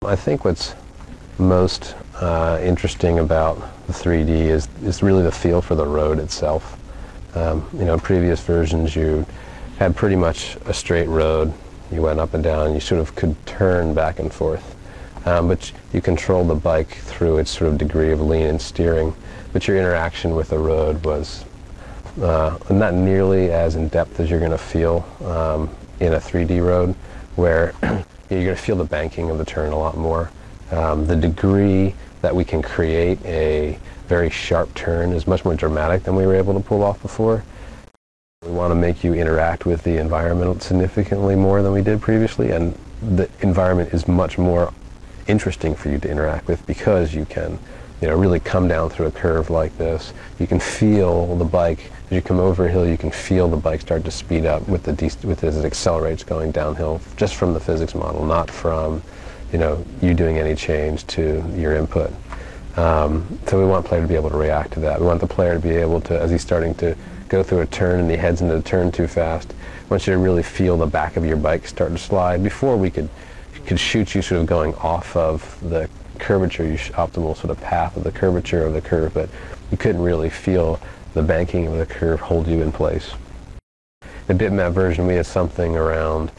I think what's most interesting about the 3D is really the feel for the road itself. In previous versions you had pretty much a straight road. You went up and down, you sort of could turn back and forth. But you controlled the bike through its sort of degree of lean and steering. But your interaction with the road was not nearly as in-depth as you're going to feel in a 3D road, where you're going to feel the banking of the turn a lot more. The degree that we can create a very sharp turn is much more dramatic than we were able to pull off before. We want to make you interact with the environment significantly more than we did previously, and the environment is much more interesting for you to interact with because you can really come down through a curve like this. You can feel the bike, as you come over a hill, you can feel the bike start to speed up with as it accelerates going downhill, just from the physics model, not from you doing any change to your input. So we want the player to be able to react to that. We want the player to be able to, as he's starting to go through a turn and he heads into the turn too fast, I want you to really feel the back of your bike start to slide. Before we could shoot you sort of going off of the curvature, optimal sort of path of the curvature of the curve, but you couldn't really feel the banking of the curve hold you in place. In the bitmap version we had something around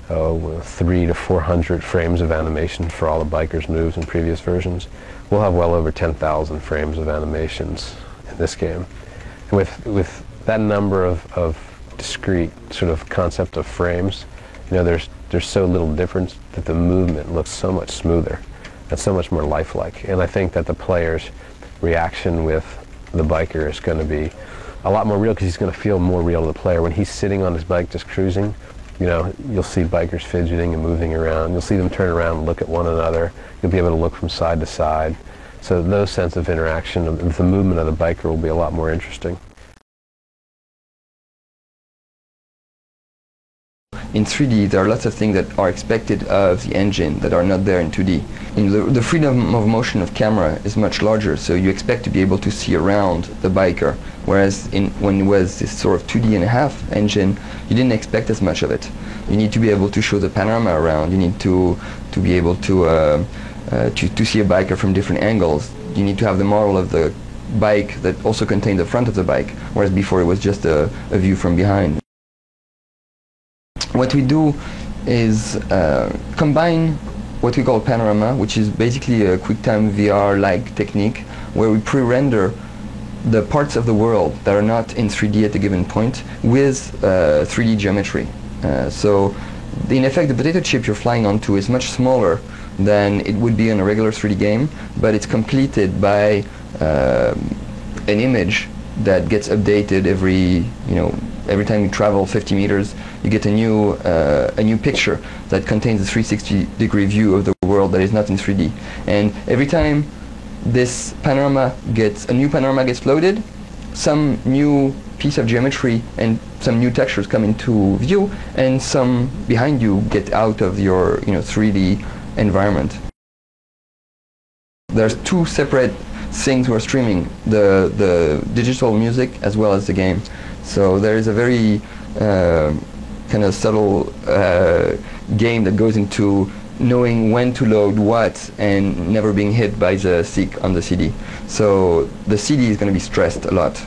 300 to 400 frames of animation for all the bikers' moves in previous versions. We'll have well over 10,000 frames of animations in this game. And with that number of discrete sort of concept of frames, there's so little difference that the movement looks so much smoother and so much more lifelike. And I think that the player's reaction with the biker is going to be a lot more real, because he's going to feel more real to the player. When he's sitting on his bike just cruising, you'll see bikers fidgeting and moving around. You'll see them turn around and look at one another. You'll be able to look from side to side. So those sense of interaction with the movement of the biker will be a lot more interesting. In 3D, there are lots of things that are expected of the engine that are not there in 2D. The freedom of motion of camera is much larger, so you expect to be able to see around the biker, whereas when it was this sort of 2D.5 engine, you didn't expect as much of it. You need to be able to show the panorama around. You need to be able to see a biker from different angles. You need to have the model of the bike that also contained the front of the bike, whereas before it was just a view from behind. What we do is combine what we call panorama, which is basically a QuickTime VR-like technique, where we pre-render the parts of the world that are not in 3D at a given point with 3D geometry. So in effect, the potato chip you're flying onto is much smaller than it would be in a regular 3D game, but it's completed by an image that gets updated every time you travel 50 meters, you get a new picture that contains a 360-degree view of the world that is not in 3D. And every time this a new panorama gets loaded, some new piece of geometry and some new textures come into view, and some behind you get out of your 3D environment. There's two separate things we're streaming, the digital music as well as the game. So there is a very kind of subtle game that goes into knowing when to load what and never being hit by the SIG on the CD. So the CD is going to be stressed a lot.